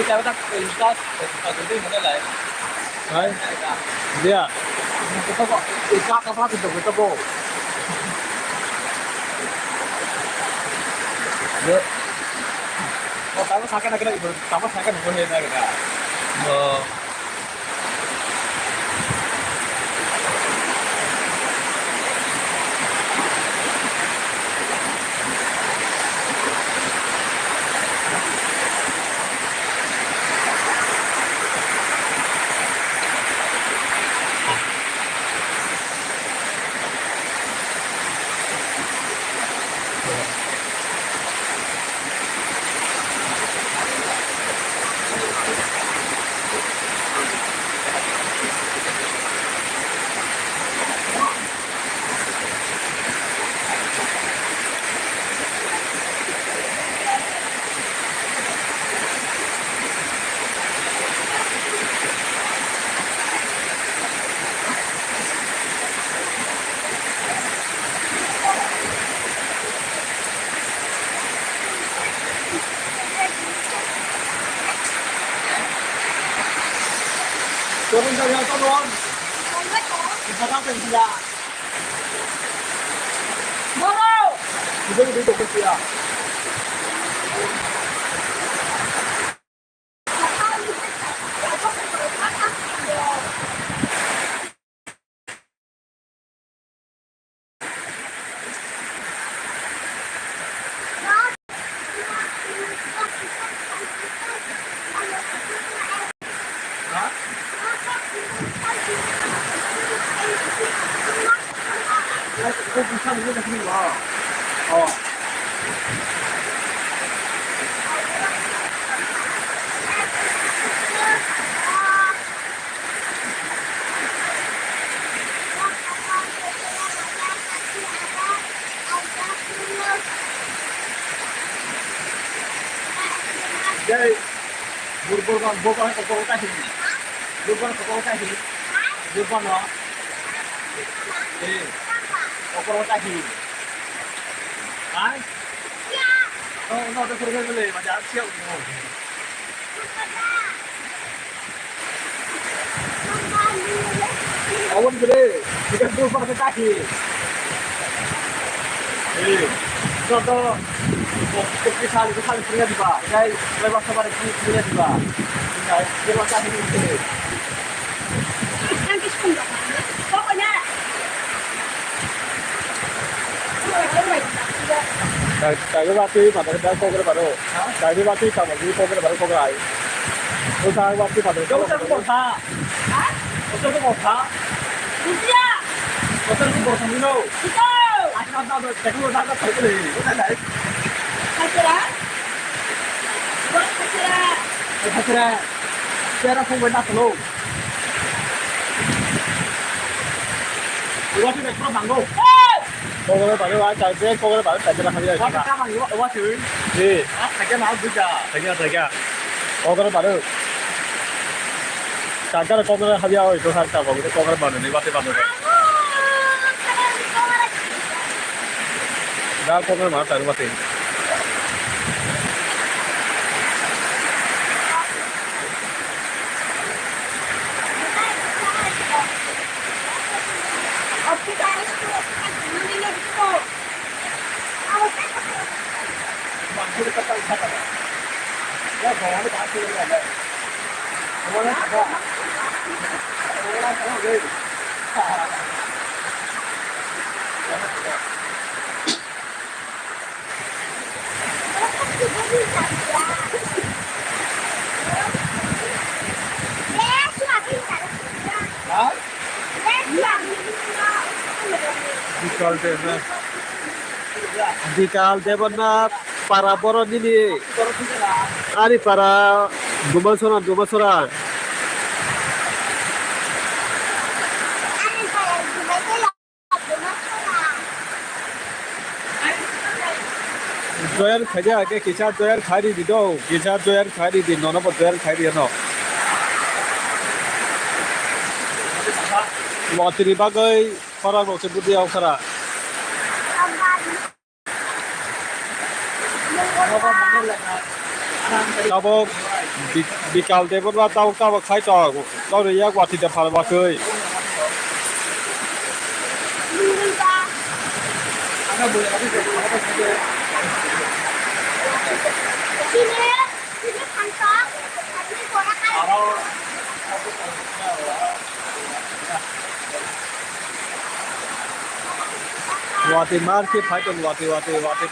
Kéo tắt từ stop từ từ nó lại đấy gì à các bạn từ các phát từ từ bộ được tao có sáng cái này tao có sáng cái này này cả Turun saja turun. Kita tak bisa. Mau. Itu kecil. Kau bisa ni dah kini lah. Oh. Jadi, bukan kokborok tak sini. Bukan kokborok tak sini. Bukan lah. Kokborok tak sini. Hah? Ya. Oh, no, tu suruh saya beli. Macam siap ni. Awan beli. Jika bukan tak sini. Contoh. Kesal punya juga. Jadi lewat sabar punya juga. Jadi lewat tadi ini. Yang kisah enggak? Pokoknya. Dari waktu pada kita program baru. Dari waktu sama di program baru program. Usaha waktu pada. Kau usaha apa? Hah? Usaha apa? Usia. Usaha apa dulu? Itu. Aku tahu teknologi dah tak boleh. Udah Pacaran? Buat pacaran. Pacaran. Saya pun benda selalu. Iwak tu nak bangun. Kau kalau baru aja, kau kalau baru saja nak habis. Kau nak bangun iwak tu? Ni. Saja nak buka. Saja. Kau kalau baru. Saja kau kalau habis itu saja kau kalau baru ni iwak tu bangun. Dah kau kalau baru tak iwak tu. Dikal Debbarma para boron ini. Ari para gumasoran. Joyer khaja ke kisah joyer khari di do, kisah joyer khari di nono po joyer khari no. Watiri bagai para no se budi aukara. Kabo bikal Debbarma tau khai tau riak wati de para bagai. Wati mar ke fighton wati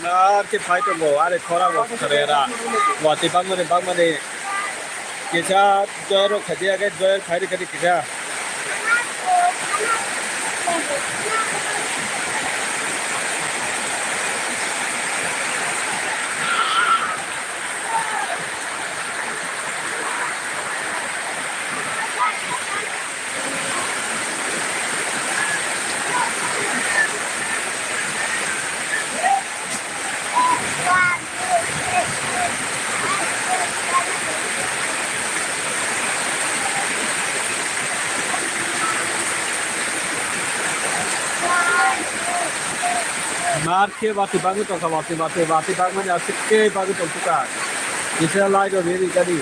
mar ke fighton go are khora go karera wati bangmane kisa joyro khadia ke joyer khairi kari kisa mar ke wati bangu to ka wati bangu ne asikke bangu to puka kisa lai do very kari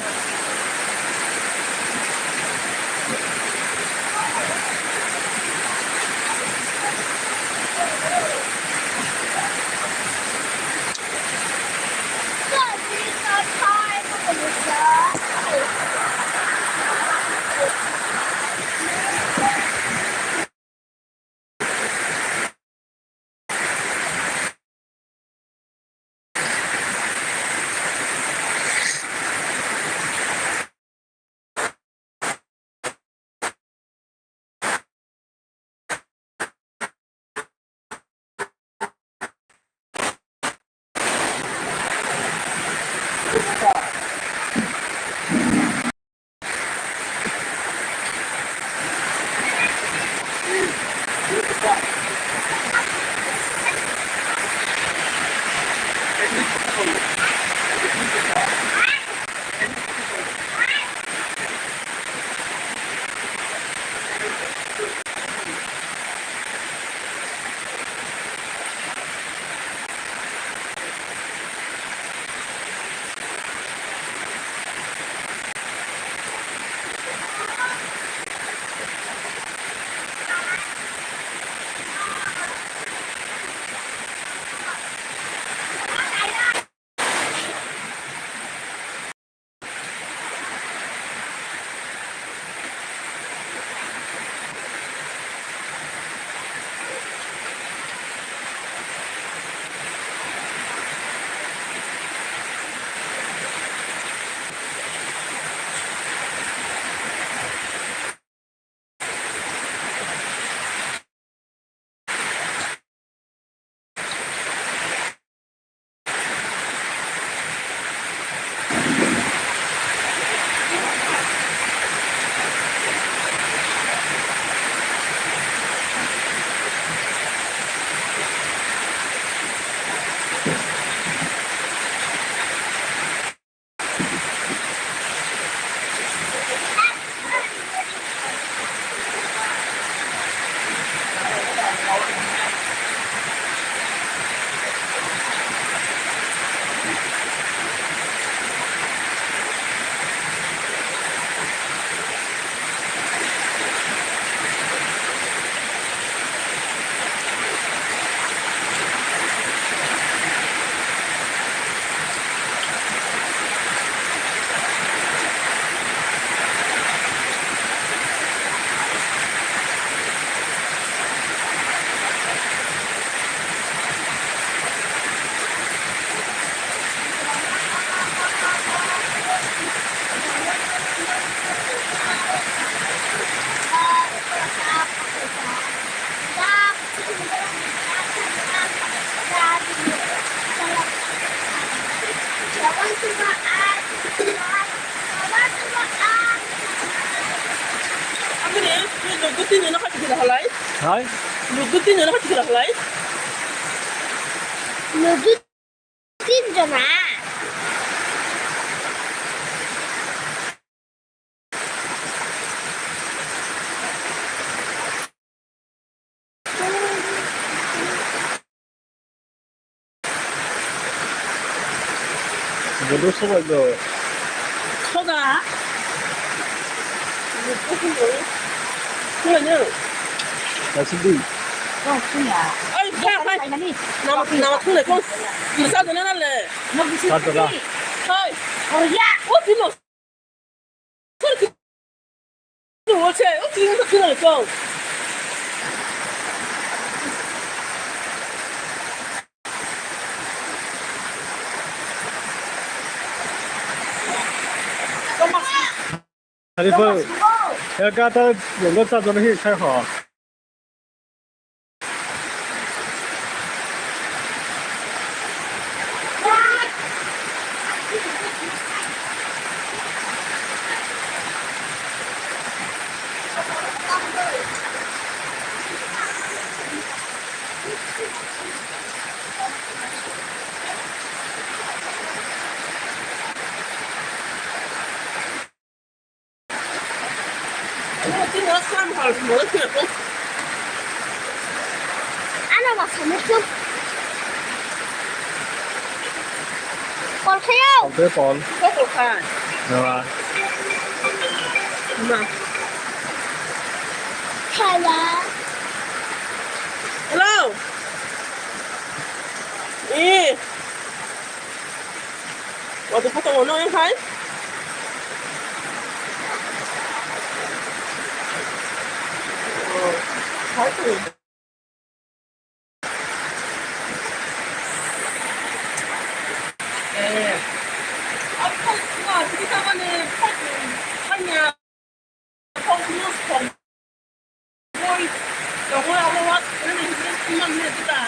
tin nó phải cái halai. Hai. Lục tin nó phải cái halai. Lục tin cho mà. Bodoh semua itu. Soda. Cái nhá. Nasi di. Không, không là. Ơi, khai. Nào mà thu này con. Vì sao thế này là? Nó bị Sao rồi? Thôi. Ôi da. Ủa tí nó. Sao cái đồ chơi, ủa tí nó cái này con. Hari pun, ya kata orang tak tahu ni saya hak. Tin nó sao mà mới thiệt không? Ăn đâu mà phải một chút. Còn theo. Không tới còn. Có một khai. Rồi. Mà. Khai là. Hello. Ê. Waktu potong ono yang khai? Khai tu. Kita mana hanya fokus boy. Kalau awak ini cuma ni kita.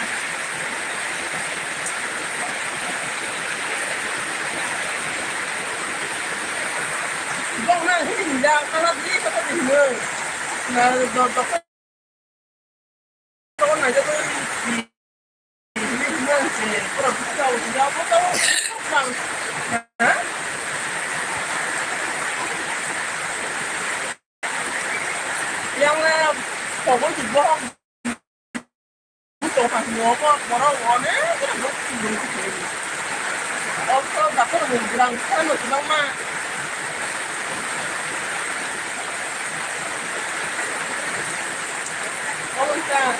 Bang nak hinda kalau dia kata dia. Nah, doktor kalau nak jadi ini sih, kalau kita sudah apa tahu bang. Yang là có chỉ có tổ hàng mua có đâu có nè cái nó cũng có gặp cái mình đang ăn được đâu mà ôi cha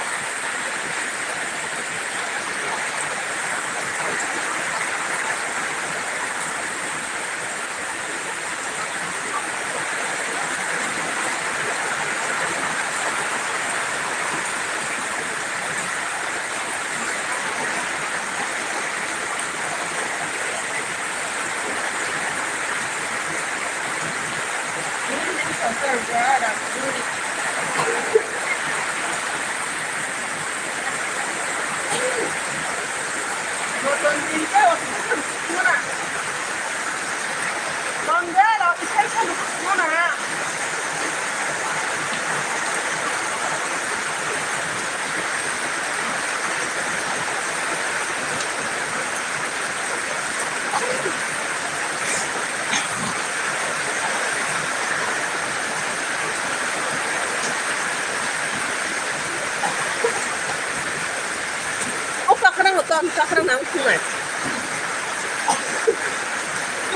Sekarang langsung eh.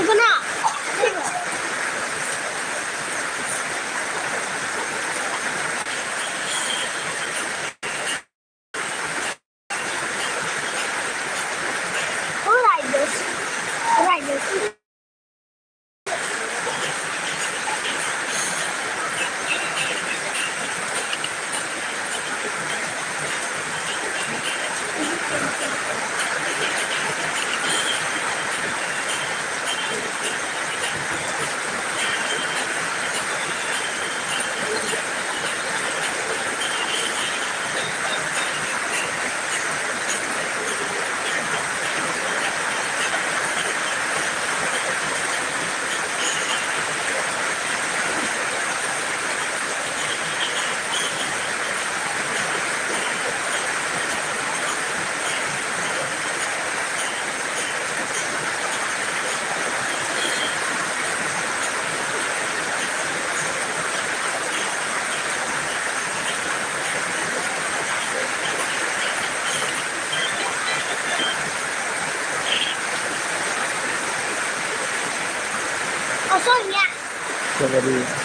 Itu nak. Riders. Somebody.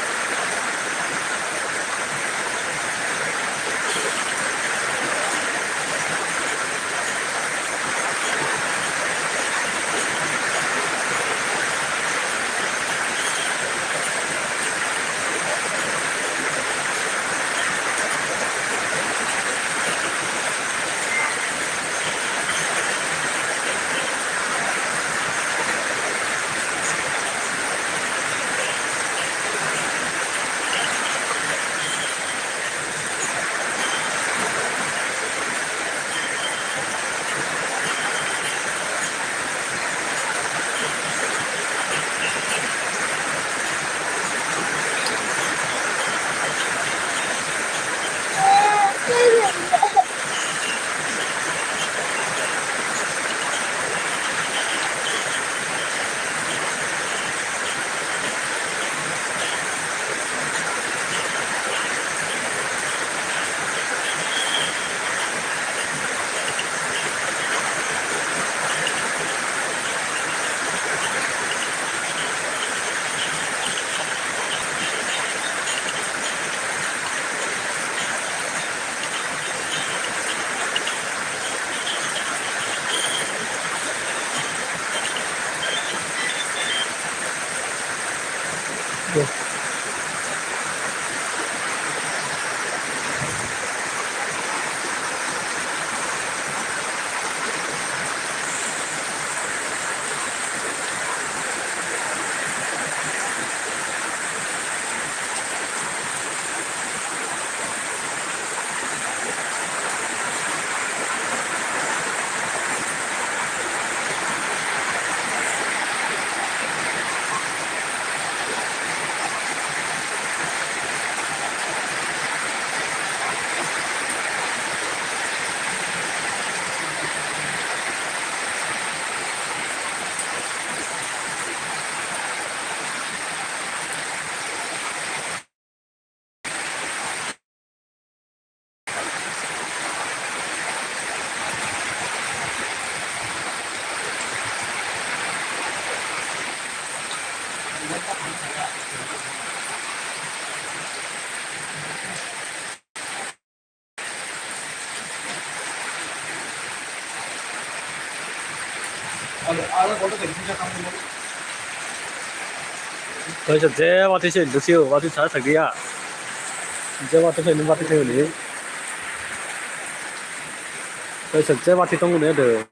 Tôi sẽ chế vào thế chuyện được siêu vào thế sáng thật đi à chế vào thế chuyện vào thế chuyện này tôi sẽ chế vào thế trong này được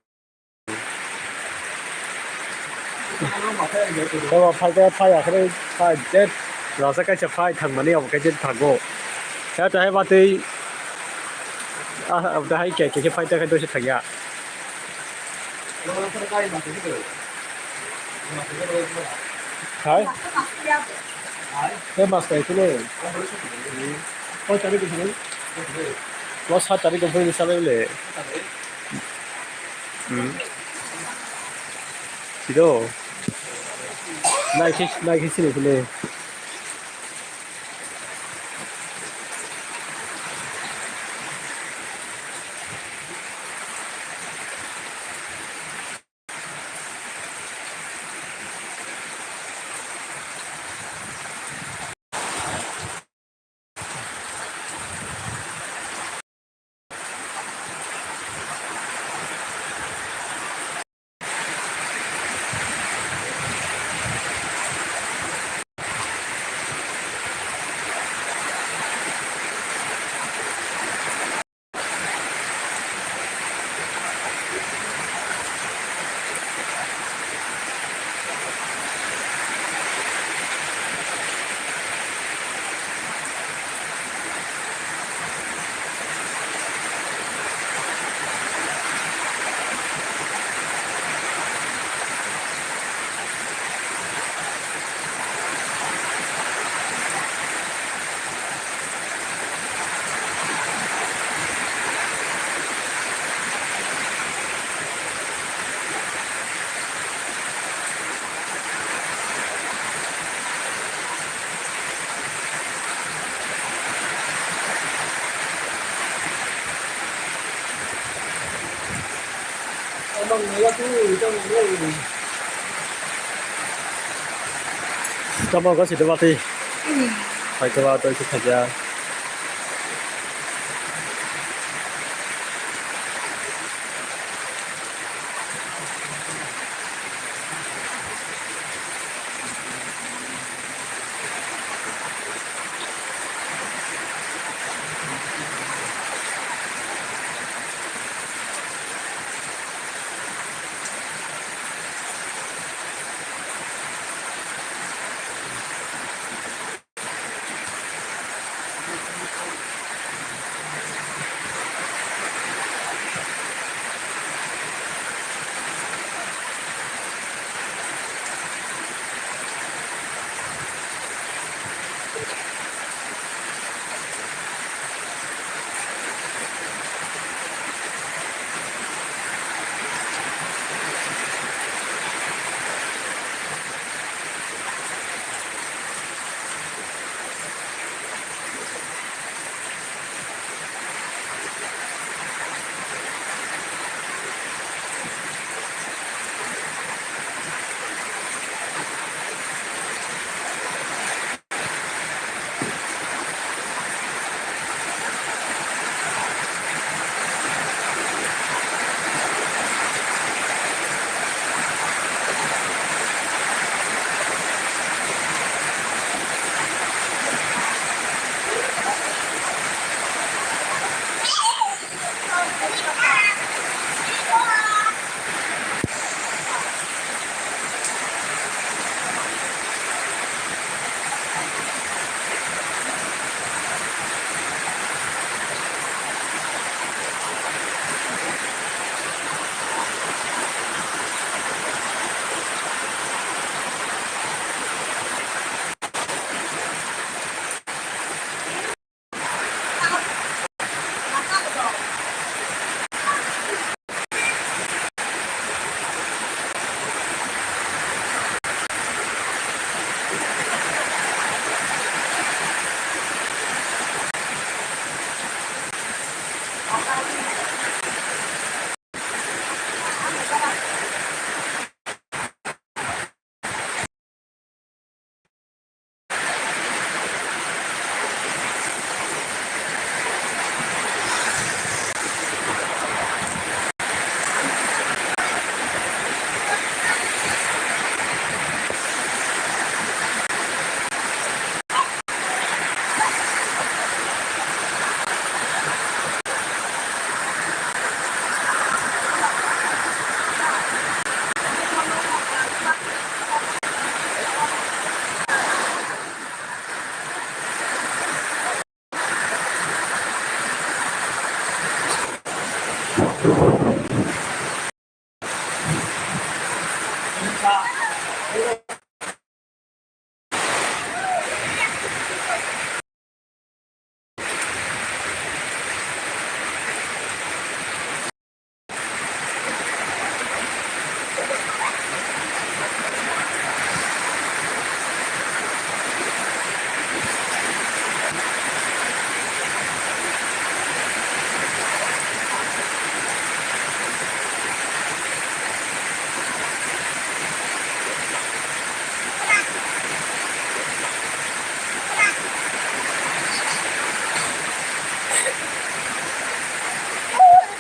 tôi vào phai à cái phai chết rồi sẽ cái phai thằng mà nêu một cái trên thằng cô thế tôi hay vào thế à tôi hay cái phai tới cái tôi sẽ thằng à Hai. Cái mặt này thế này. Có chạy đi cái gì? Có sát chạy đi cái gì sao lại? Chỉ đâu? Này cái gì này? Cảm ơn các chị đã vào thi. 快走啊，都去参加。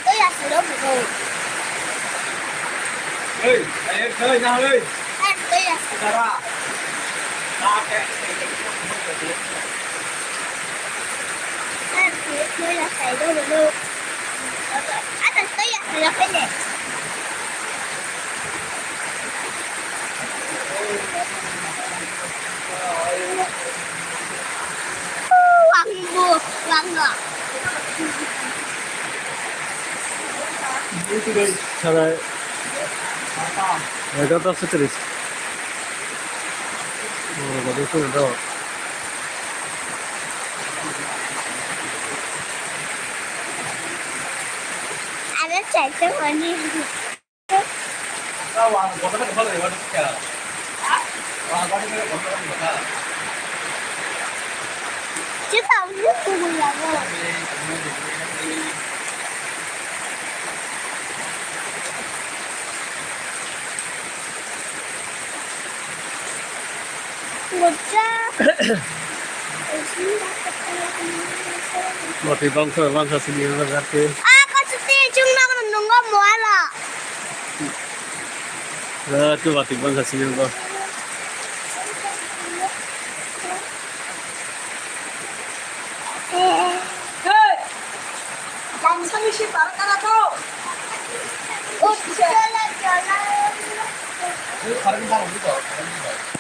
Tôi là sự đúng rồi. Ơi, anh ơi, nào ơi. Em tôi là sự Ra ra. em tôi là sự đúng rồi. Anh tôi là sự đúng rồi. Quăng bùa, quăng ngọt. 잘해. 내가 더 스트레스. 너도 쏘는다. Anh nó chạy tới hồi đi. 나 와, 뭐 하는 거 하는 거 진짜. 와, 가는 거 뭐 하는 거야? Chứ không nước tôi là rồi. Một ra. Wati bangsa sini yang berarti. Aku sedih cuma nunggu muara. Itu wati bangsa sini yang ber. Hei, kamu sami si parang kana to. Jalan jalan. 다른 사람 믿어. 다른 믿어.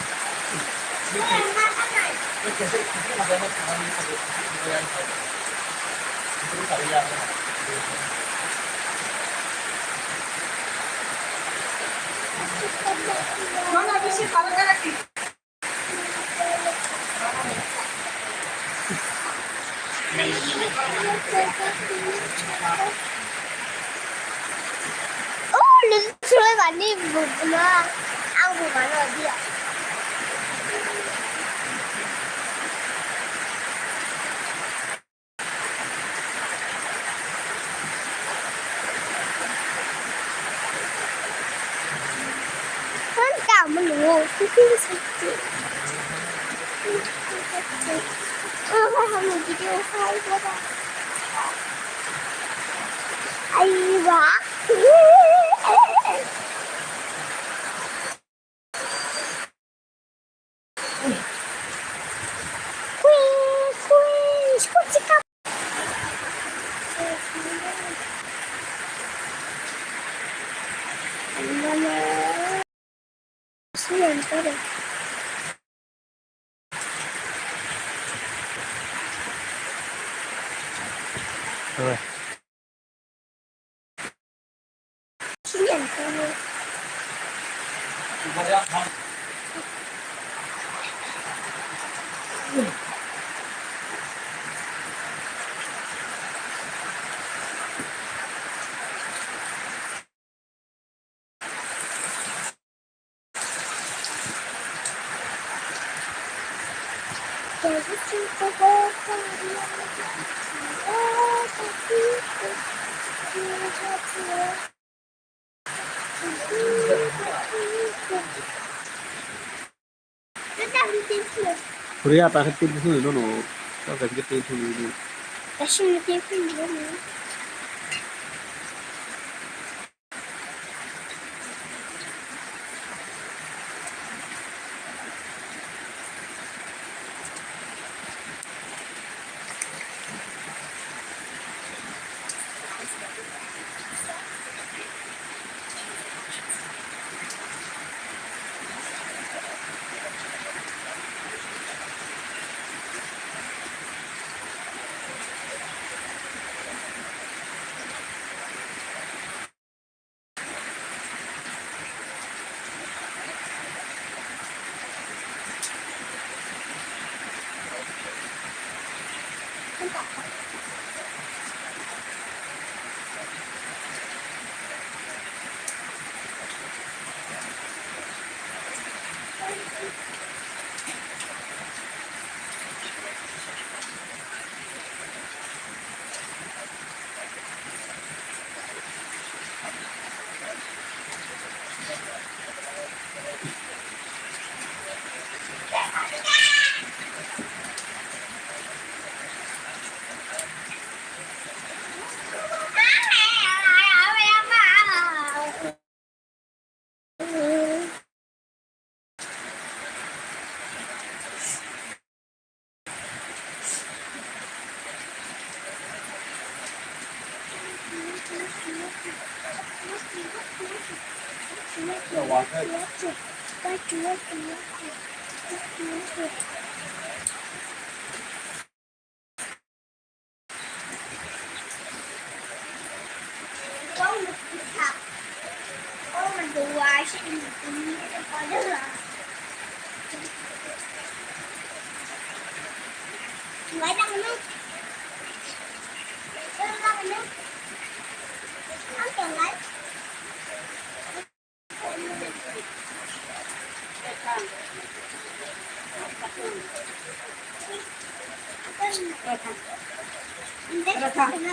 Mana si parang kana ki. Oh, little troy 많이 먹구나. 아구 많아 어디야? cảm ơn đủ cái gì phải không một video hay quá ta ai quá Rồi. Korea ta hết tin thứ nó có cái tin thứ gì 열심히 뛰고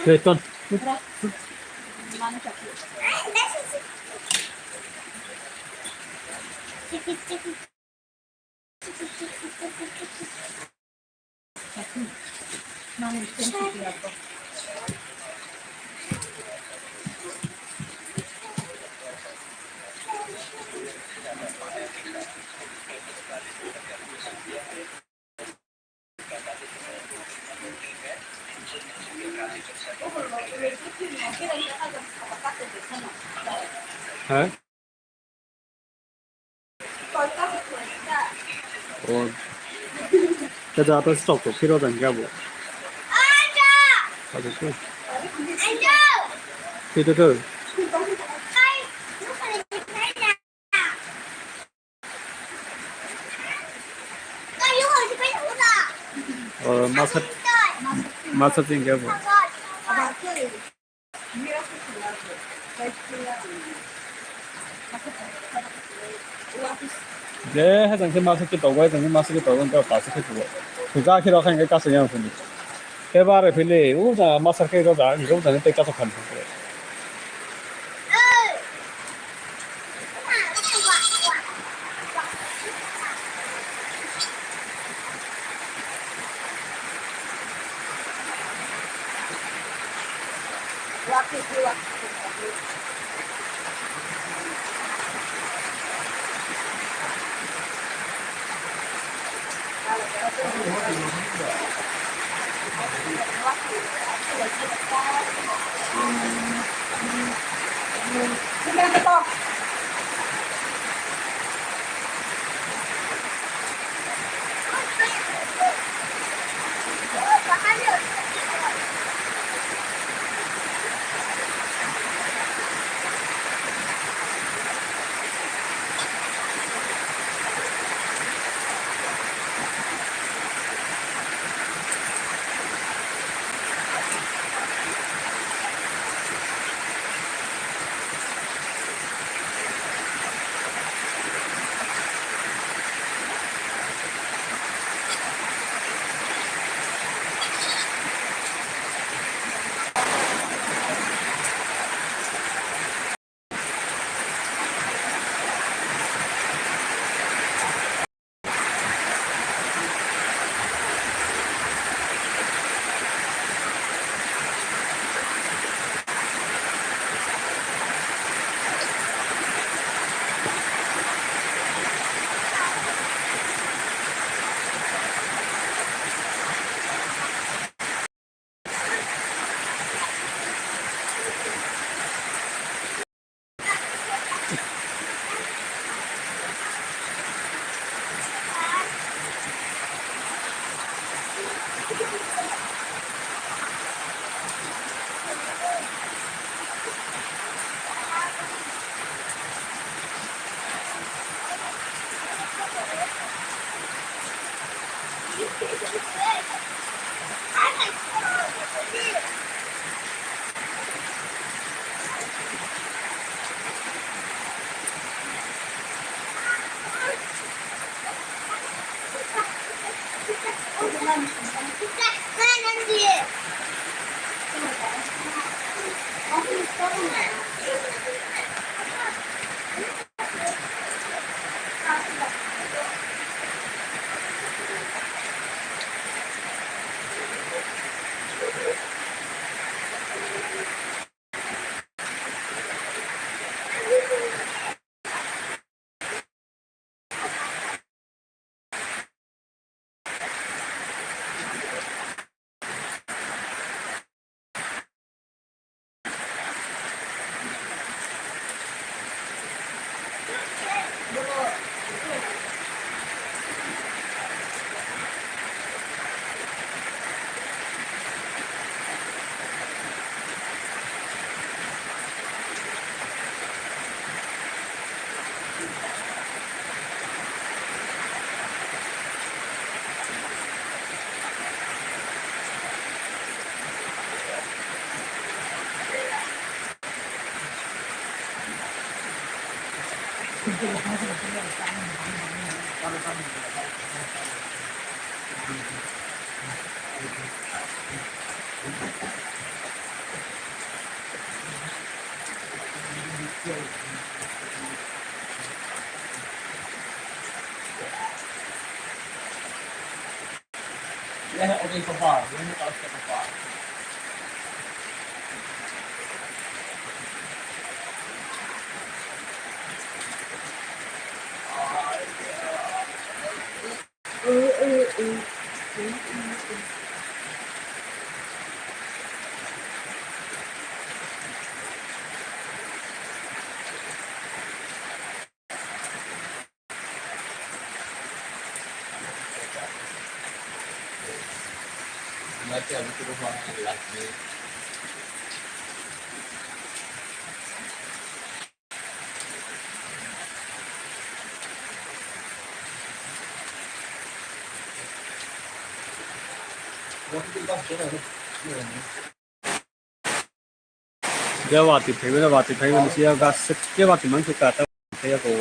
Beton. Manik senti la Hả? Ồ, cái đó tôi stop rồi, khi đó đừng gặp. Sao được chứ? Khi từ từ. 마사징 gặp. 네, 해장 그 맛을 또 먹어야 되는 맛을 또 먹는 거 맛을 또 먹어. 그가 키로 한 게 가서 양 분이. 개발에 빌리 우자 맛을 해도 다 이거 전에 때 가서 가는 거예요. Ini kapal, ini kalau kapal. Macam itu rumah lelaki. Dia waktu pengen siapa dia waktu masuk kata saya ko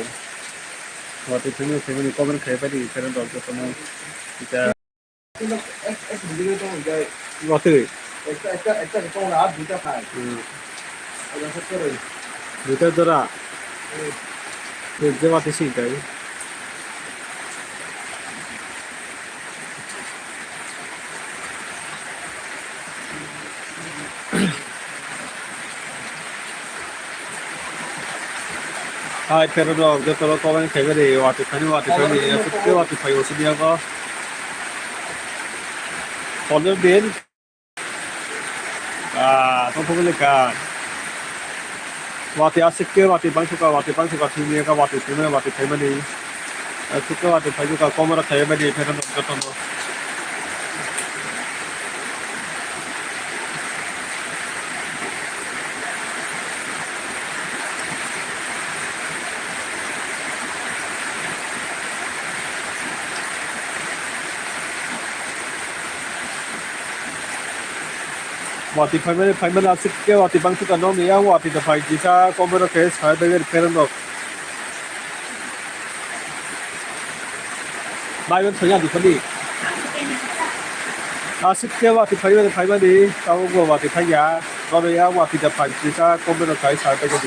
waktu pengen komen kayak tadi pengen dokter sama kita Begini tu, jadi waktu ekta kau nak buka kai. Ada sesuatu. itu dora dia waktu sih kai Hai pengen dokter kalau komen kayak tadi waktu pengen dia waktu pengen sih dia ko Honor din 또 보니까 와티 아쉽게 와티 방수가 팀이가 와티 팀에 와티 대만이 아쉽게 와티 방수가 꼬마라 대만이 배는 없었던 거 와티 파이면 아쉽게 와티 방수가 너무 야 와티 더 파이지사 꼬마라 계속 가야 되게 배는 없 마이면 전혀 안 되더니 아쉽게 와티 파이면이 싸우고 와티 파이야 너는 야 와티 더 파이지사 꼬마라 계속 가야 되게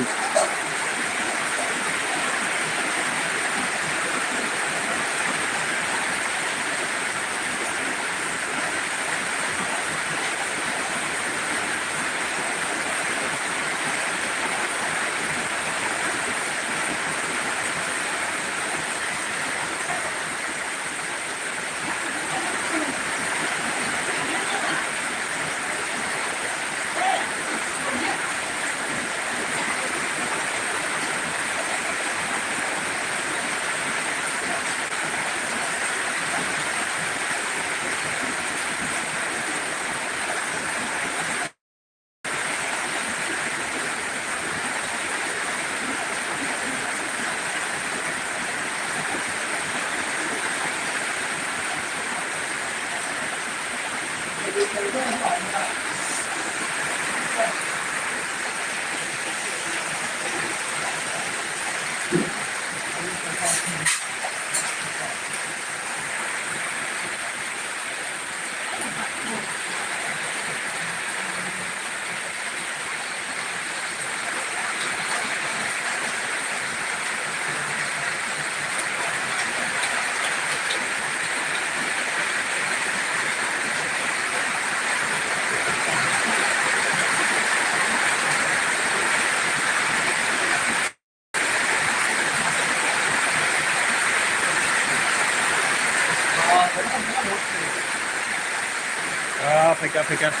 pegang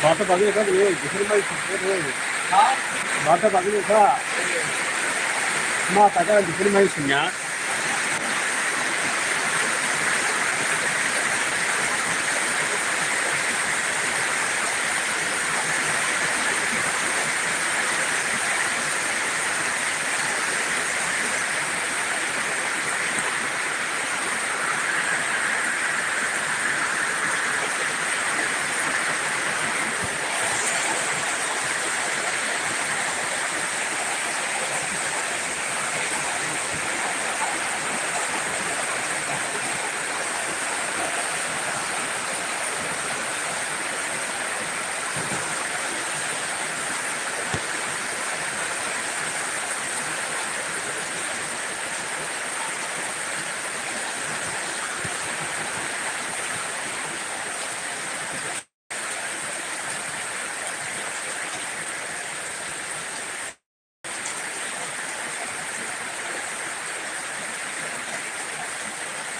बात बाकी का ये दूसरे में बात बाकी का मा ताका दूसरे में सुनिया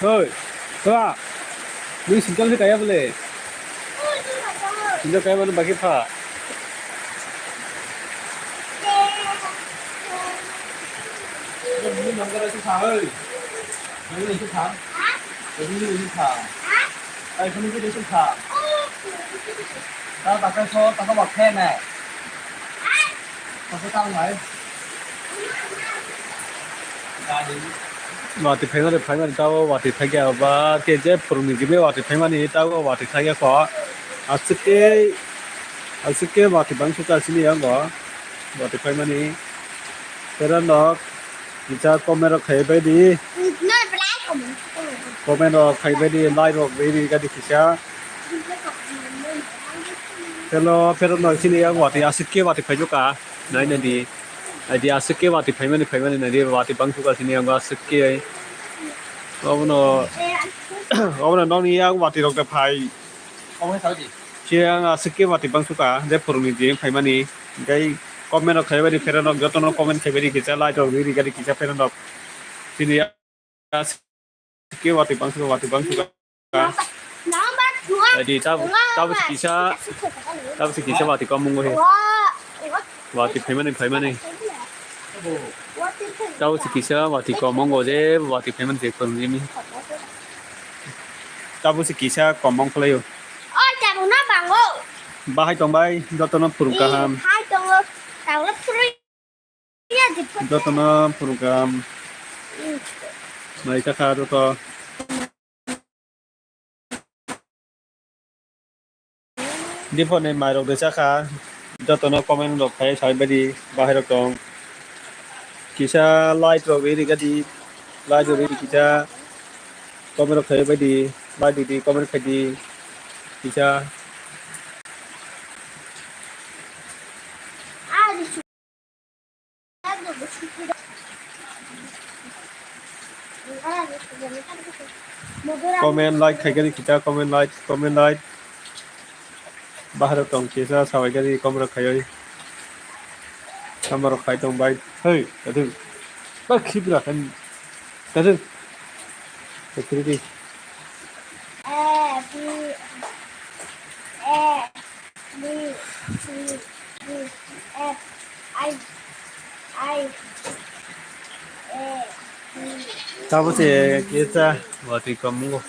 Thôi, thôi à, mình xin cho cái boleh. Xin cho cái boleh bagi pak. Ini nongkrong itu sahel. Ini itu sah. Ini itu sah. Ini itu sah. Tao cái số tao có bọc thêm này. Tao có tăng mấy? Wati payman tahu wati thaya ba keje puruni gibi wati payman ini tahu wati thaya ko asike wati bangsu ta sini yang ko wati payman ini teran dok kita komero khai bai di Nó black của mình. komero khai bai di lai rok bai di ka di kisha hello teran dok sini yang wati asike wati phayu ka nai nai di ai asike wati payman nai di wati bangsu ka sini yang asike Ông nó đi ăn vặt thì đọc tập hay Ông hay sao gì? chiang skip vặt thì bằng suka để phụ nữ gì phải mà ní cái comment nó thấy vậy thì phải nó cho nó comment thấy vậy thì kita like rồi đi cái kita phải nó sini skip vặt thì bằng suka Nó bắt chúa. jadi tao sẽ kisah vặt thì có mong ngồi vặt thì phải mà ní tao sẽ kisah vặt thì có mong ngồi thế vặt thì phải mà ní phụ nữ gì tao sẽ kisah có mong play Ôi chà bụng nó bằng ô. ba hai tong bay do to no program Hai tông ơ. Tao nó free. do to no program mai ta kha do to đi phone này mai rồi cha kha do to no comment rồi phải sai bay đi ba hai rồi tong kisa like rồi đi cái đi like rồi đi kisa comment rồi phải bay đi like đi comment phải đi kisa comment like khai cái kita comment like bahar tong kisa sawai cái comment khai kamar khai tong bai hey tadu ba khibra kan tadu security A B C D F I A tao sẽ kisa và thì có mua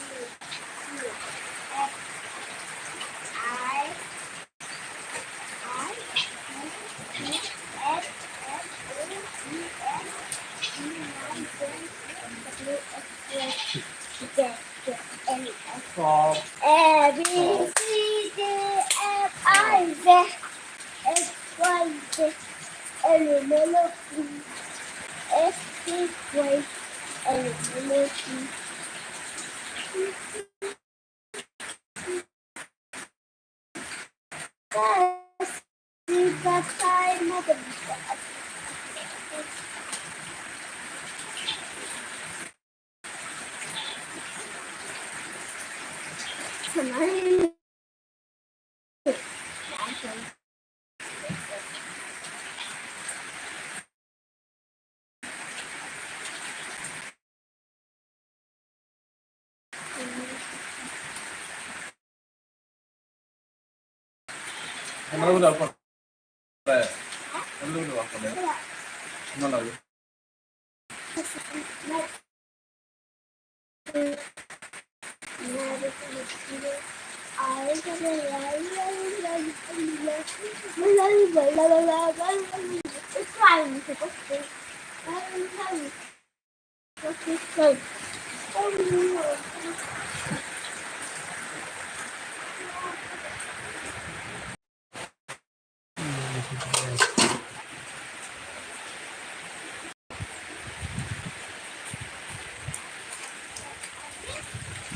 A B C D F I Z X Y Z L M N O P S T Y L M N O P Em lu đâu còn về. Em lu đâu còn đấy. Nó là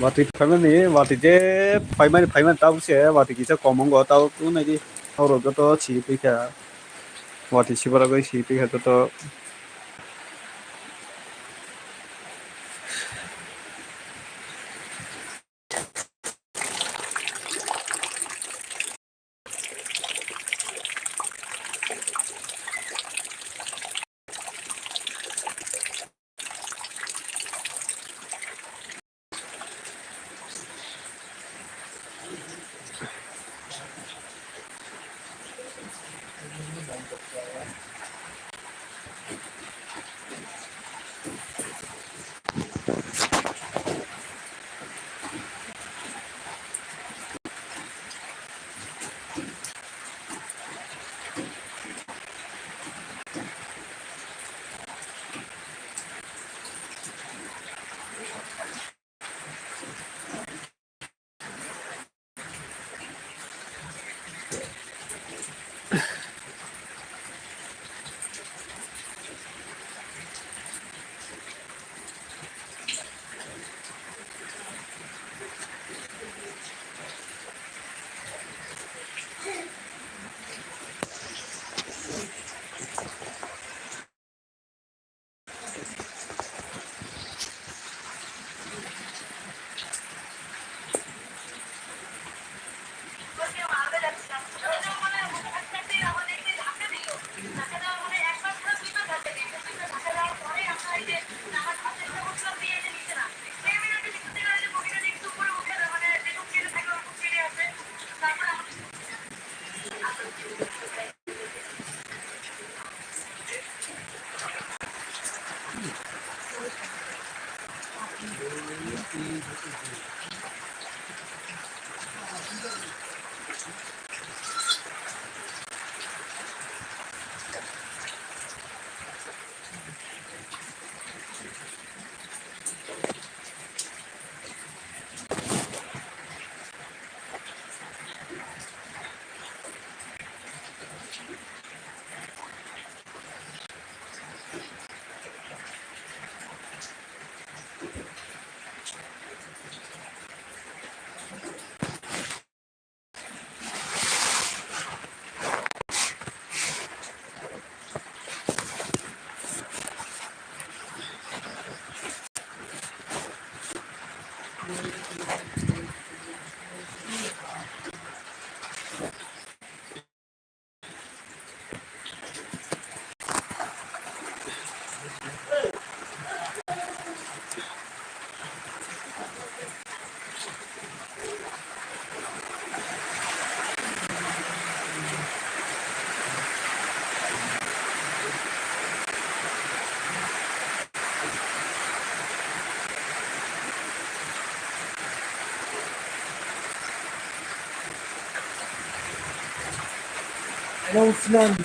và thì phải mà ní và thì chế phải mà tao sẽ và thì kisa có mong có tao cũng này đi tao rồi cho tao chỉ bây giờ và thì chỉ vào cái chỉ bây giờ cho tao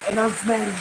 announcement.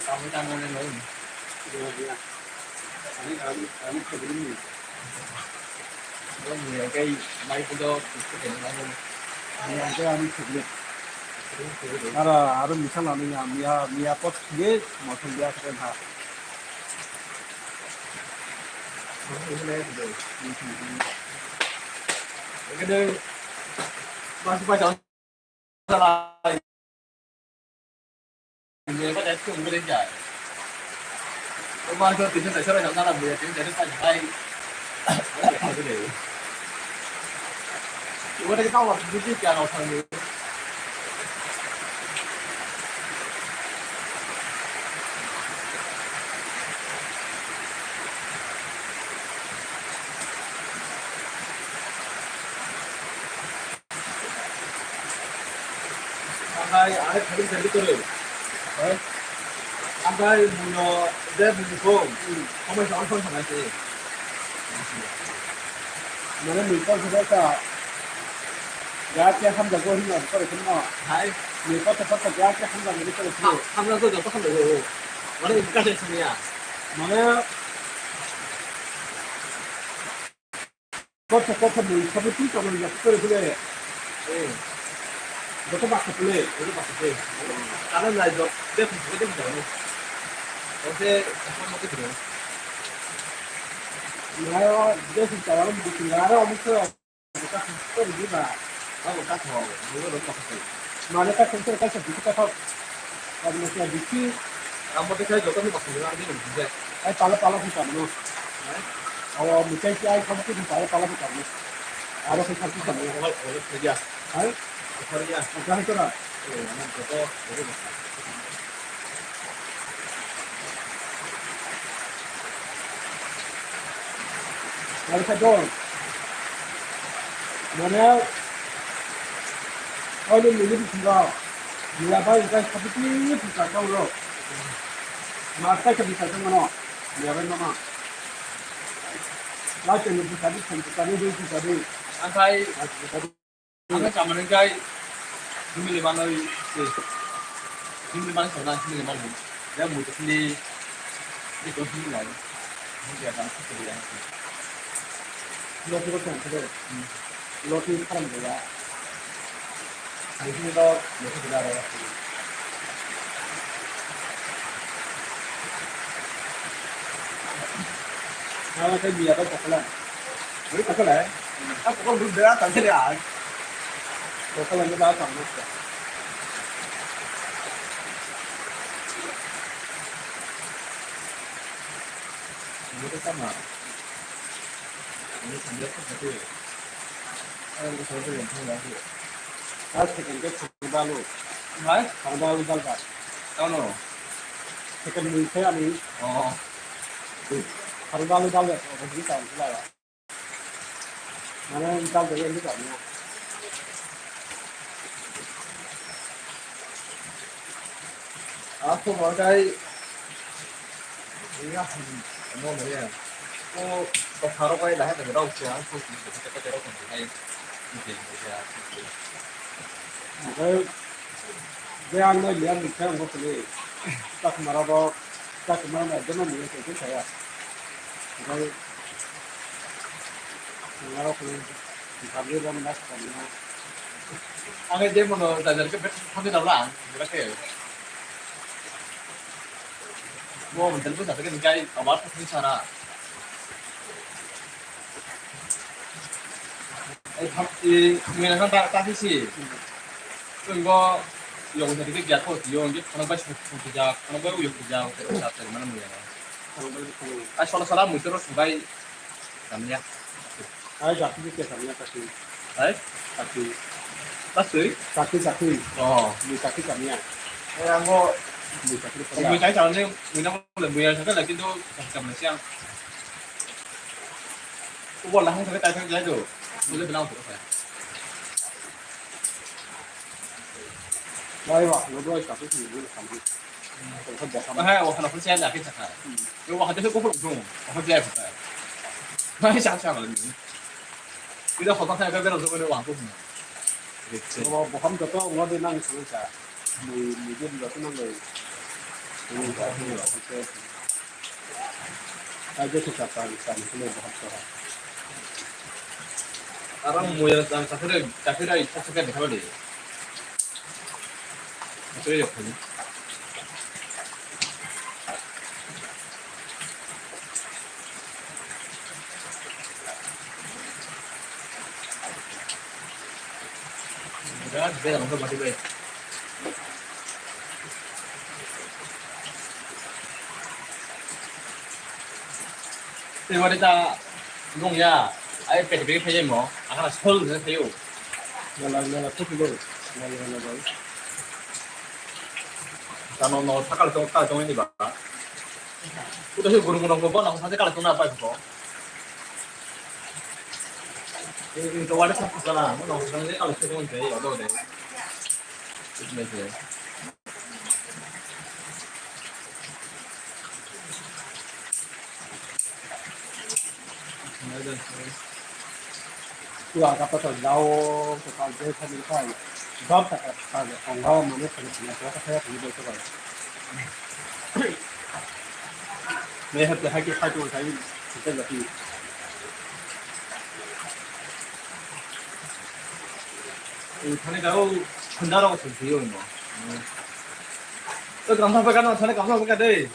Kamu tangan yang lain. Ini cái máy video cái điện thoại luôn. Cái anh thực hiện. 아름 미상나느냐 미야 버스게 무슨 미야 그런 하. Cái đây ba chọn là người có thể cùng cái đến giải 엄마 저 대신 대처럼 한 사람이에요. 지금 대신까지 아이. 그래. 이번에 까고 누구 있지 않아 사람이. 아가이 안에 가긴 재밌거든. 아가이 문어 내 문고 정말 엄청 잘하지. 나는 밀가루 들어가 야채 한 장고 힘나 그래 끝나 아이 밀가루 팍팍 야채 한 장고 이렇게 그래 하면 그 어떻게 하려고. 원래 이까지 했으면 나는 겉에 밀가루 튀겨서 이제 그래 너도 막 그래 우리 봤을 때 다른 날도 내 분석이 되면 되네. 어제 한 먹게 들어. 내가 이제 진짜 나는 무슨 나라 없어 내가 그걸 누가 하고 딱 더. 이거 너무 맛있어. 마네가 컨트롤 해서 비슷해서 아주 그냥 비치 아무것도 잘 적응이 바꾸는 게 문제. ai pala kita no awal mutai ki ai kam ki pala kita no aro se kam kita no 정말 오래 되냐. ai 거리야. kan itu lah 예, 나는 그거 모르겠어. lalu saya dong mana awal ni ni juga dia baik kan tapi ni bisa kau lo masa ke bisa kau mana dia baik mana lalu ni bisa di sana ni bisa di 안타이 안타 자만은 가이 힘이 많아 힘이 많아 전화 힘이 많아 내가 못 듣니 이거 힘이 나요 이게 약간 그래야 lo tu kan tu lo tu kan dia 무슨 더 이렇게 기다려 kalau saya biar kau cakap 우리 바꿔래 아 그거 우리 내가 단체야 kau kalau ni dah sama 이거 잠깐만 이거 잠깐 같이 아이고 저도 괜찮아요 आज second के बालू भाई बालू डाल का 까노 second मिलते हैं अभी 어 바로 डाल दे 어디 डाल दिया मैंने डाल दिया नहीं डाल दिया 아또 뭐가이 우리가 뭐 뭐야 또 바로 가야 돼 해도 나오지 않고 그때 때로 건데 이게 뭐야 rồi về ăn nơi liền mình theo một cái tak mà nó tak mà nó để nó mình sẽ thấy à rồi nó thì làm như vậy nó sẽ 아니 되면은 나 이렇게 편지 달라 이렇게 뭐 만들고 나서게 니가 아마 괜찮아 이 중에는 따뜻이 또 이거 여기서 이렇게 기아코 이용 게 하는 거 시작 하는 거 우유 기자 그렇게 잡을 만한 거야 아 서로 무서로 수가이 남냐 ai gặp cái kia thằng nhà taki đấy taki 따스이 taki 어 đi taki thằng nhà 그냥 뭐 đi taki người trái chọn nên người ta lần mười thật là kinh đô cầm là xem cũng còn là không thấy tay thằng trái được tôi lên bên nào phải rồi vào nó đôi taki thì nó làm gì không bỏ mà hay hoặc là phân xe là cái chặt này nếu mà họจะcũng không họ sẽ phảiไม่想想了你bây giờ họ đang thay cái bên nào rồi bên nào cũng 뭐 범도 또 어디 난 진짜 미디어 같은 거 이거 해요. 그때 아저씨 잡다니까 그래 뭐 합쳐라. 나랑 뭐야 난 자세를 이쪽에 내가 돼 저기 옆에 내가 집에 가서 마시고 해. 이번에다 농야 아예 빼빼 패지 뭐 아까 서울 해요. 내가 토끼도 내가 나너 사갈 또 따라 동행이 봐. 또 해 그런 거 봐. 나 사실 갈또 나 봐요. 이거 와르 잡잖아. 뭐 사실 갈또 동행 돼. 여도 돼. 조심해서. 그 아까부터 나오 그 내 사진과 밥다 안 가면 내 사진 그냥 저렇게 해야 되는 거 같아. 내 할때 하기 활동을 다 진짜 같이 전에 가고 전달하고 좀 돼요 뭐. 또 감사합니다. 가나 전에 감사합니다. 네.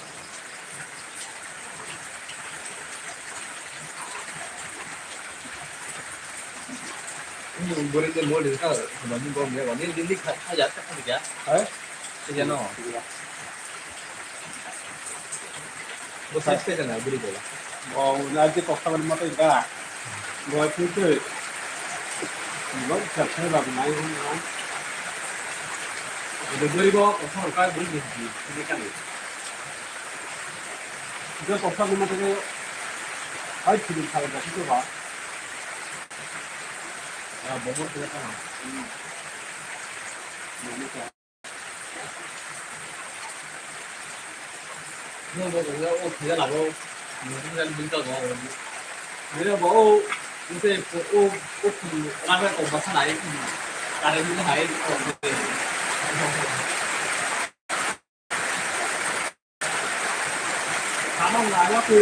뭐래 이제 뭘 이렇게 만든 거 뭐야? 완전 릴리 하지 않다 하는 에? 이제 너. 뭐 사이즈잖아 그리고. 날개 똑딱을 먹으니까 뭐 그때 이거 자체가 많이 했나? 그리고 서로 깔 모르겠지. 그러니까. 이거 똑딱을 먹으면 아이스크림 사는다 싶어 봐. 야, 먹을 때 했잖아. 뭐니까. 뭐, 그냥 나고, 무슨 문자고. 내가 뭐, 요새 라면 꼭 마찬 아예, 다른 거 아예, 가만 나가고,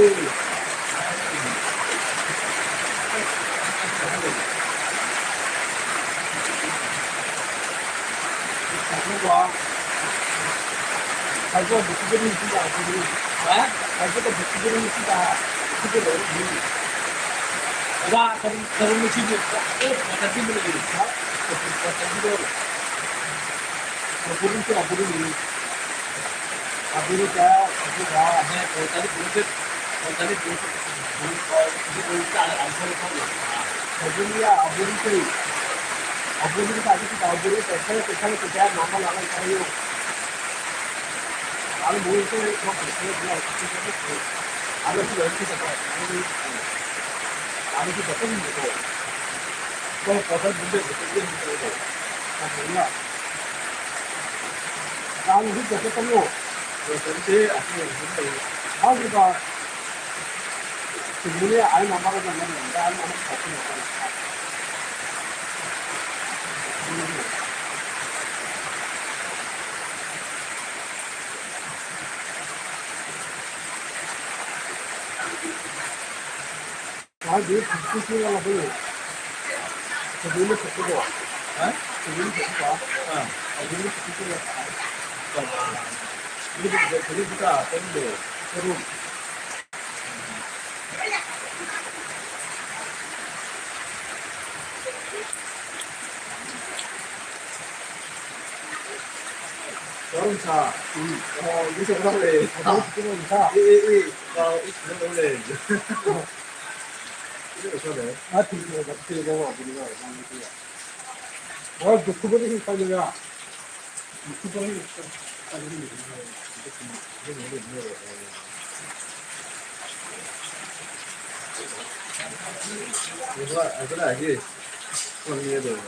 와. 가서 무슨 진짜 아프지. 가서 무슨 진짜 그게 너무 와, 저런 집이 같은 집으로 있어? 같은 집으로. 보름치가 보름이. 보니까 가서가 네, 거기까지 거기까지 안 서고 보름이야 보름치. 보름이 아직도 보름이 살을 대한 나만 나갈 거예요. 나는 뭐 이렇게 그냥 같이 해서 아저씨 연습해서 아저씨 몇 번인 거고 그걸 버섯 문제 못 생기는 거고 몰라 나는 그렇게 했었고 그런데 아침에 아버지가 그 문에 아예 안 막아서 내가 아예 안 막아서 같이 먹고 늘 붙고 생각하고 저 눈을 붙고 저 눈을 붙고 눈을 붙고 이게 그리보다 땡도 새로 여름차 요새 오라그래 이 원래 이거 저래 들고 우리가 그 그거는 빨리야 그거는 이거 알지? 그런 얘도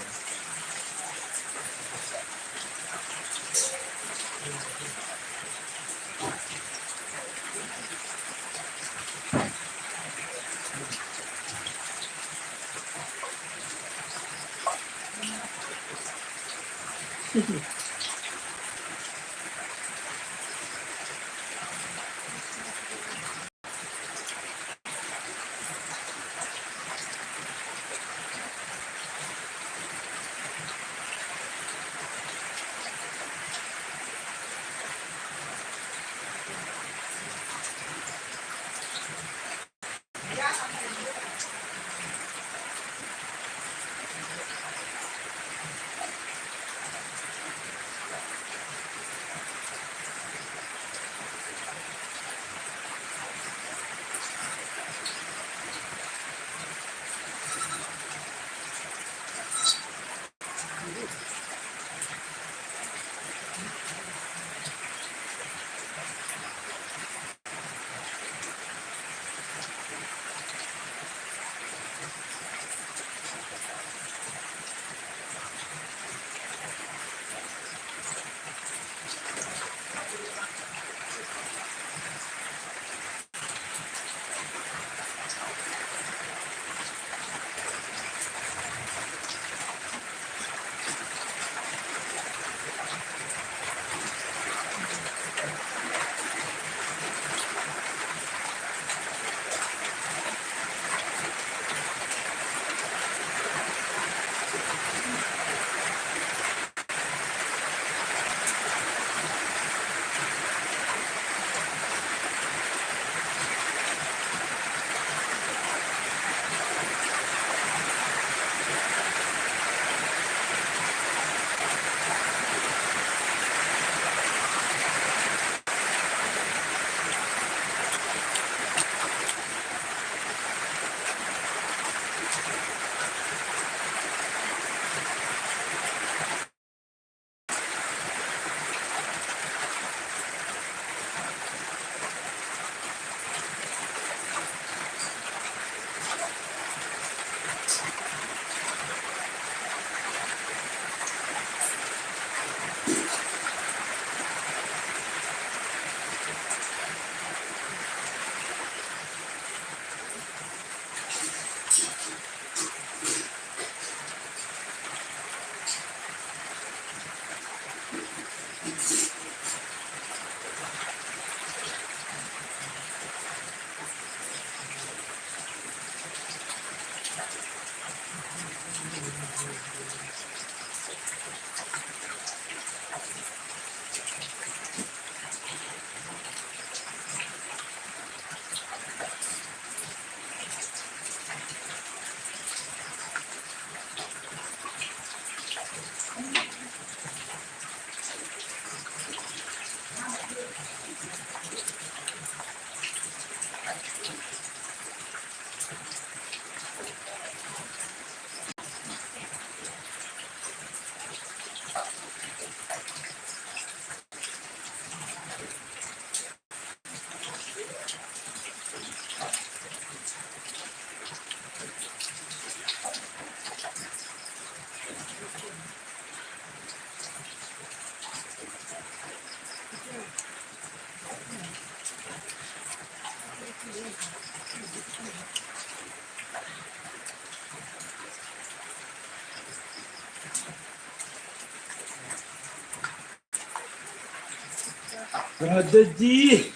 Ada ji.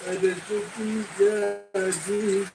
Ada ji.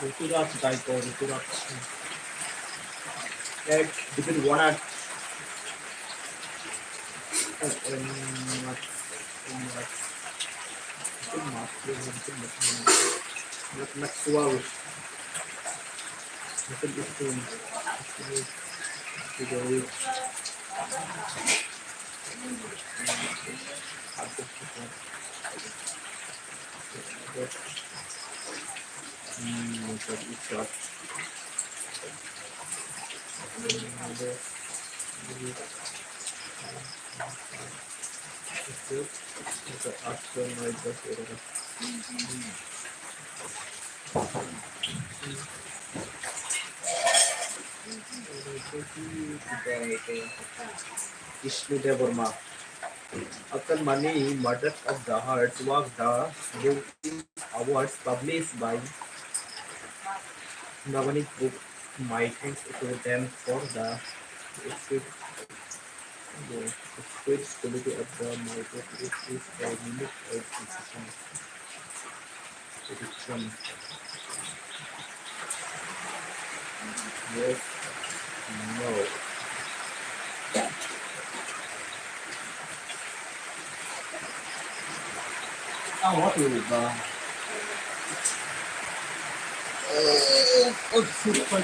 Riturat typo, riturat. Like between one and Debbarma. After many murders of the heart was the book awards published by Manik book. My thanks to them for the exquisite quality of the my book. It is a unique edition. Yes, no. What will it be? Oh, super.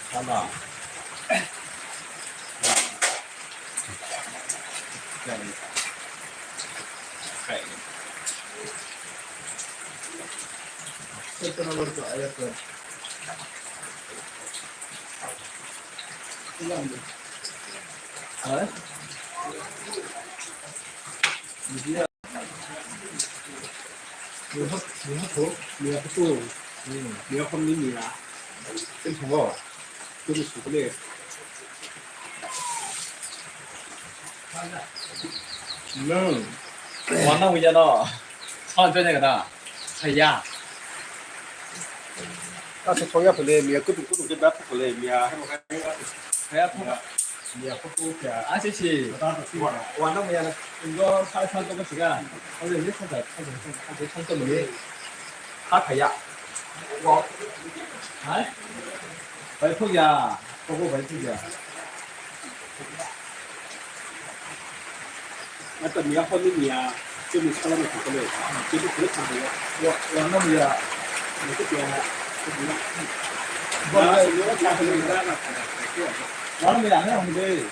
Sama. Okay. Ito na word ko ayat ko. Ilang din. Ha? Dia. Lihat tu. Dia pemini lah. Kan semua. Terus boleh. 완나 보이잖아. 사람 전에가 사야. 가서 저야 벌레 미야 끄둑 게 몇 벌레 미야 해보 사야 통과. 아시시. 완나 미야 이거 살살 동거 시간. 어제 이제 살살 천점이. 다 가야. 뭐? 아? 발포야. 보고 발포야. 맞다 미야 혼이 미야 좀 사람을 바꿔래 지금 그렇잖아요 완나 보야. 이렇게 돼야 뭐 이거 다 나는 왜안 해? 근데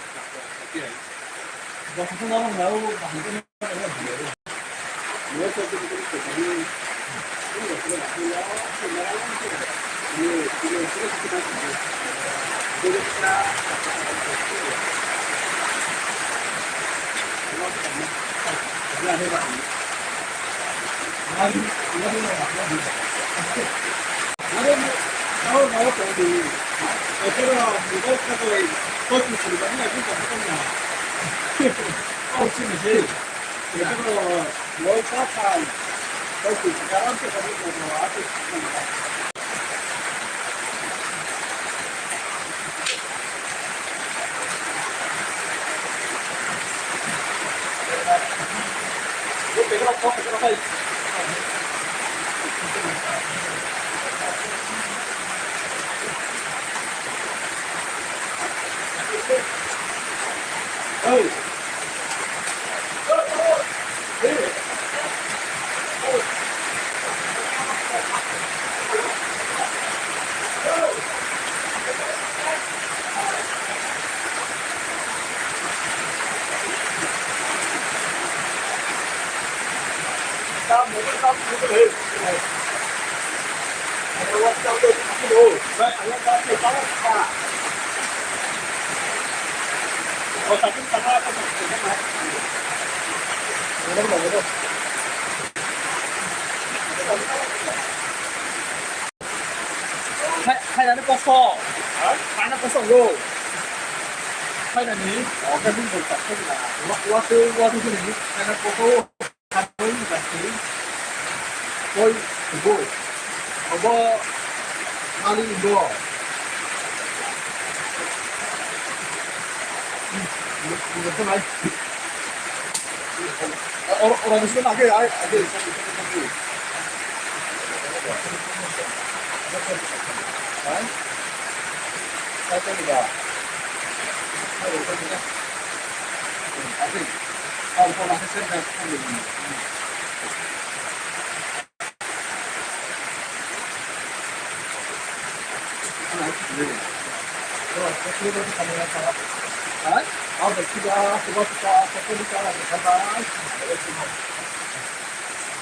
뭐 무슨 나는 나오고 안 되는 거야. Hay là nó có kho, hay nó có sòng lô, hay là gì? Cái mình còn tập cái là qua tư cái gì? Hay là có tô, hay là cái gì? Tôi thì tôi, có Ali Indo. Cái này, orang Muslim lagi, ada. Satu juga. Aduh, satu juga. Asik. Kalau masih sedang ini. Terus, kita kamera salah. Hah? Ada sudah foto di sana, sampai.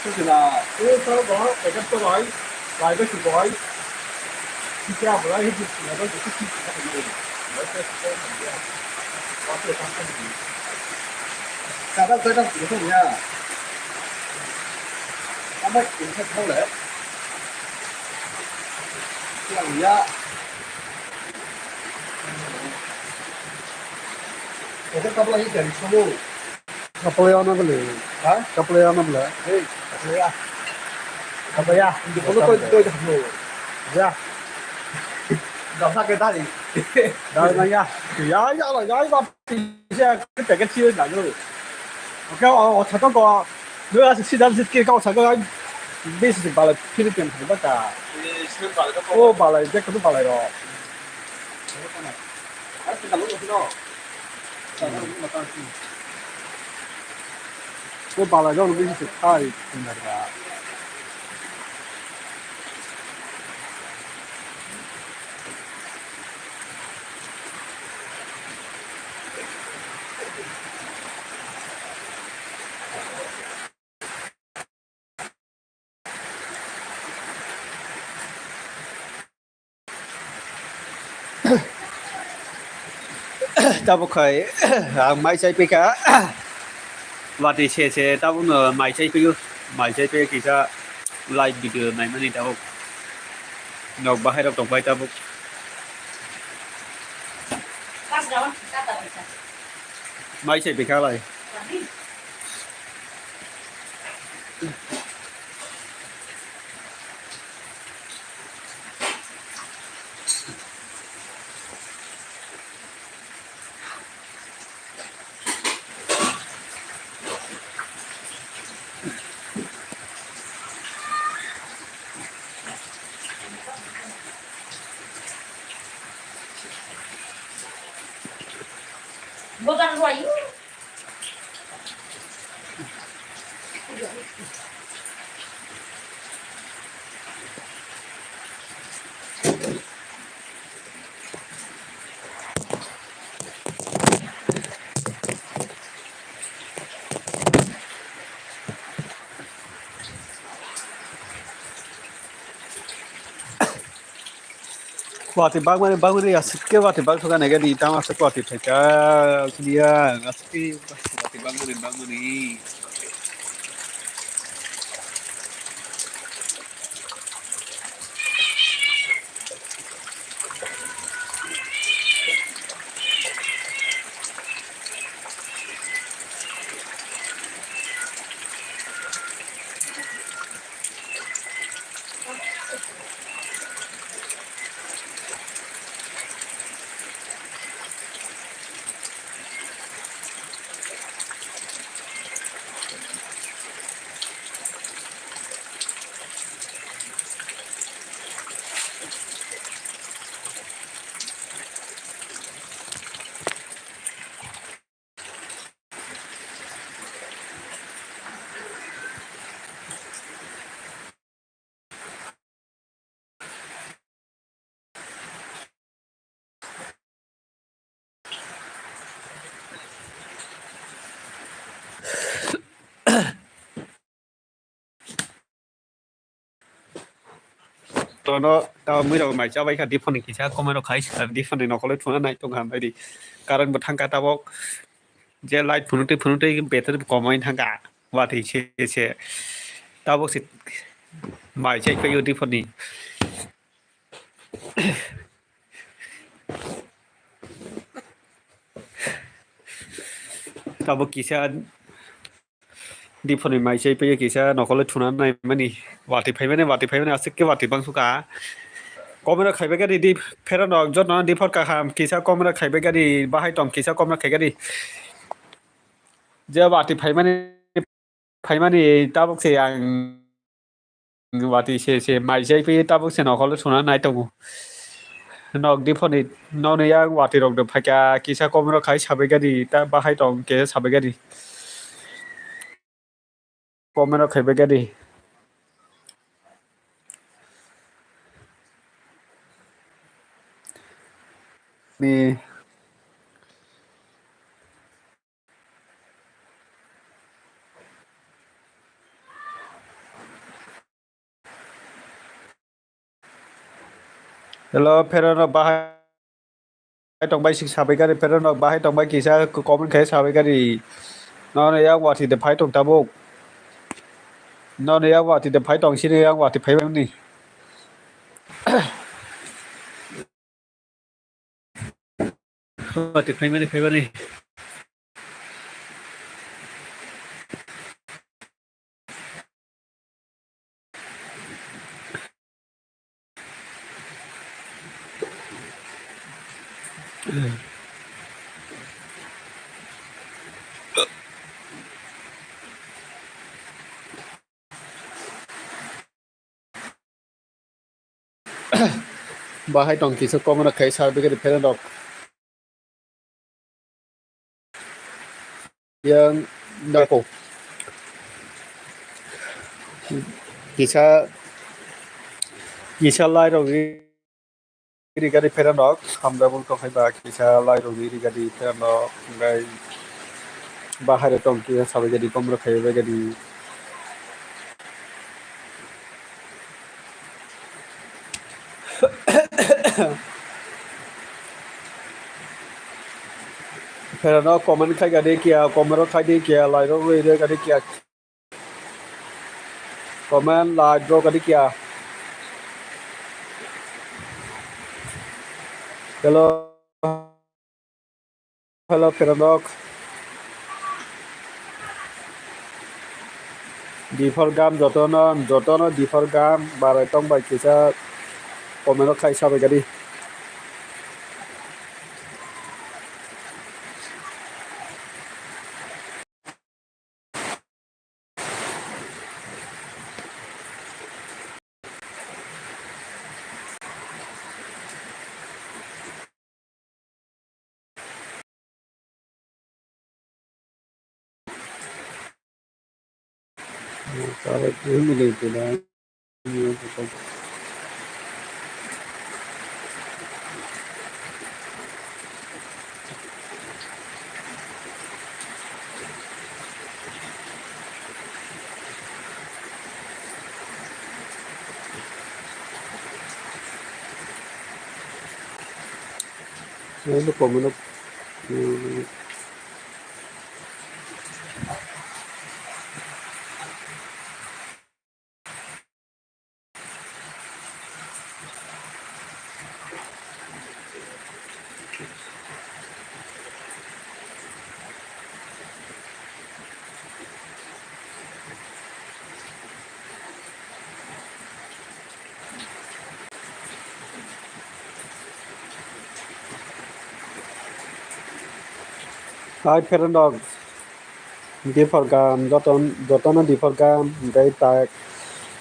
Sudah. Itu baru, dekat tu baru. Baik tu baru. Kita boleh hidup dengan itu kita hidup. Mereka kita waktu sampai di. Kalau kita berusaha, apa kita boleh? Yang ya. Kita tak boleh dari semua. Kaplayana boleh. Ha? Kaplayana boleh. Hei, kaplayana. Kaplayana. Kalau tu dah semua. Ya. Làm sao cái ta thì Rồi này nha. Thì giá là giá ba cái cái chiên là rồi. cái我查嗰個，如果是試單是幾高查嗰個，咩事情白嚟偏啲變係乜㗎？你先把那个哦，白嚟即係咁都白嚟咯。哎，这个路不知道，嗰白嚟嗰度邊食太變嚟㗎。ta một khởi máy chạy bị cả và thì xe ta cũng là máy chạy bị kỳ ra lại bị đưa này mà đi đâu ngọc ba hay đâu tổng phải ta một ไม่ใช่เป็นอะไร Bukan Royu. Kuati bang mana asik ke kuati bang suka nega di tamas kuati peka dia asik kuati bang manaตัวเนาะตอนมื้อเราหมายจะไว้ค่ะดิฟอนกี่ชาก็ไม่เราขายดิฟอนเนาะก็เลยทุนนั้นตรงกันไปดิการบัดทางการตาบอกเจไลท์พุนเตเบต้คอมเมนต์ทางการว่าที่เชตาบอกสิหมายใช้ไปอยู่ดิฟอนนี่ตาบอกกี่ชาดิฟอนนี่หมายใช้ไปอยู่กี่ชาเนาะก็เลยทุนนั้นมันนี่ว่าที่ไปไม่ได้อาศัยแค่ว่าที่บางสุขาकमेरा खाइबा गारि दि फेरा न जन दि फरका खाम किसा camera खाइबा गारि बाहाय तम किसा कमेरा खाइ गारि जे वाति फाइमानि ताबकसे आं वाति से माइजै फै ताबकसे नखल सुना नाय तंगु नक दि फनि नने या वाति रक द फाका किसा कमेरा खाइ साबै गारि ता बाहाय तम के साबै गारि कमेरा खाइबा गारि नि हेलो फेरा न बाहाय tongbai sik sabai gari pero nok bahai tongbai kisa komen khai sabai gari no ya wati de phai tong tabuk no ya wati de phai tong sini ya wati phai ni wati phai ni bahai tong kisa komen khai sabai gari pero nok yang dako kisa lai rok ri gari pero nok hamda bul ko khai ba kisa lai rok ri gari pero nok ngai bahai tong kisa sabai gari komen khai ba gari pero no comment khai gari kia comment khai di kia lai rok ri gari kia comment lai rok gari kia hello pero nok Before gam jotono before gam barai tong bai kisa komeno khai sabai gadi. Sabai ini gitu lah. Ini komeno Hai parent dog. Before gam jotono before gam gai tak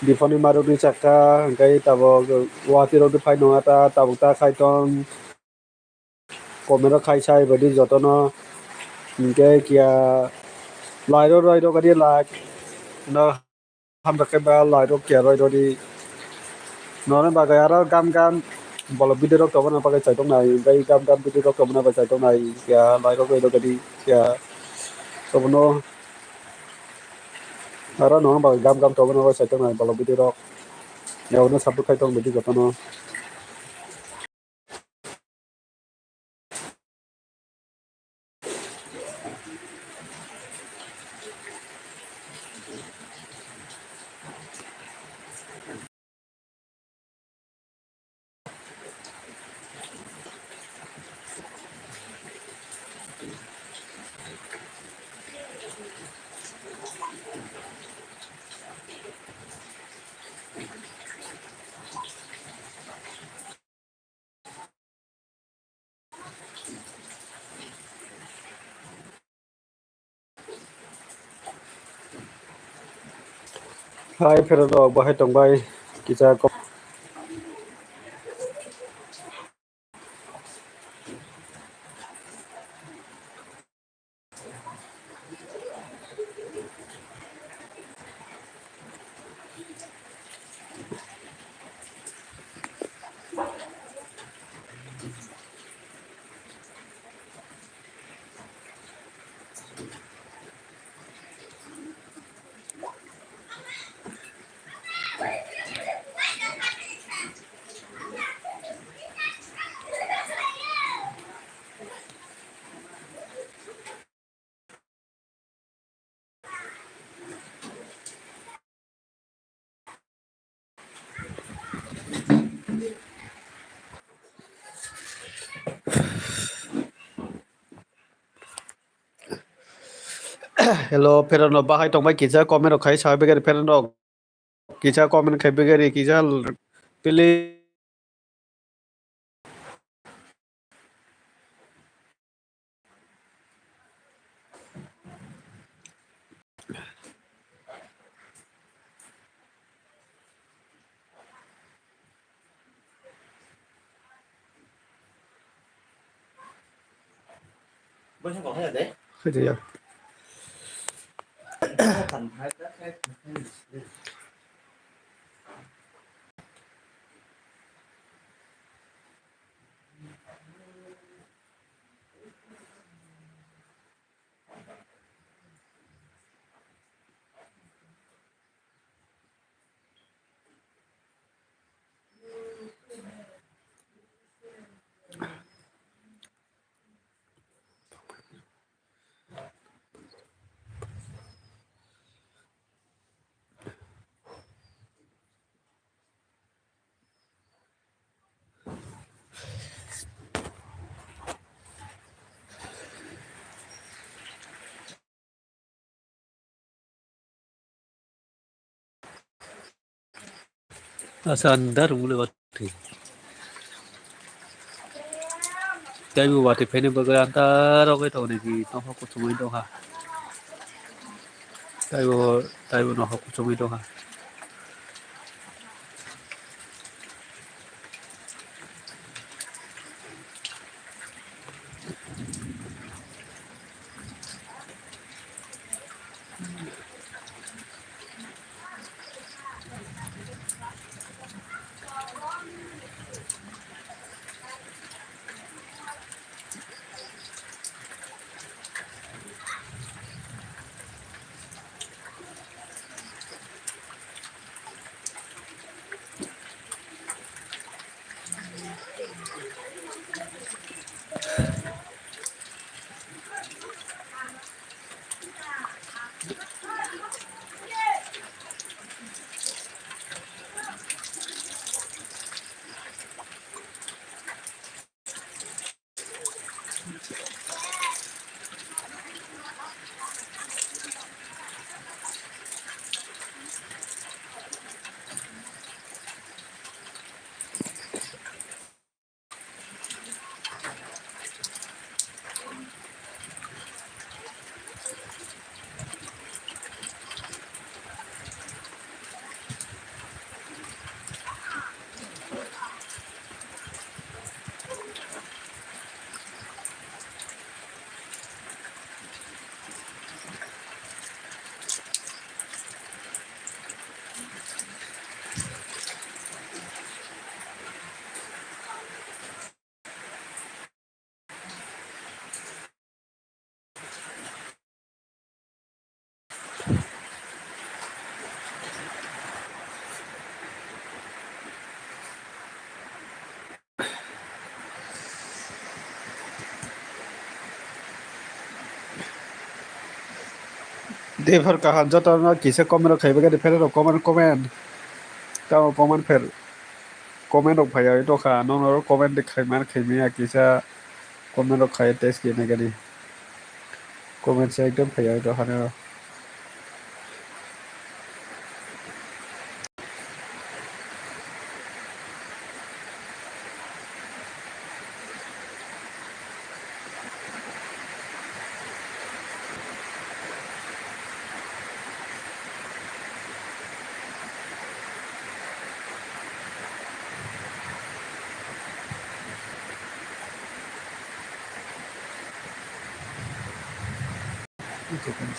before ni maru ni chaka gai tabo wati ro phai no ata tabo ta khai ton komeno khai sai badi jotono gai kia lai ro gadi lai no ham ra ba lai ro kia ro di no na ba gai aro gam bolo video ro to na ba gai chai tong nai gai gam video ro to na ba chai tong nai kia lai ro gadi kia to no Ara no ba gam to no sa tong na balo video ro ya no sabu khai tong video to no hai phero ro ba hai tong bai kicha ko hello phero no ba hai tong bai kicha comment ro khai sa be gari phero no kicha comment khai be gari kicha pili Bữa sáng còn thế là đấy. khai ya Thành thái cái asan dar mule wati cái bu wati phene bagai antar oke tau ne ji no ko chumai do ha tai bu no ko chumai do ha Devar kahan jata na kisa comment khai bagai fer ro comment tao comment fer comment rok phai to kha no no comment khai man khai me kisa comment rok khai test ki na gani comment se ekdom phai to hana itu kan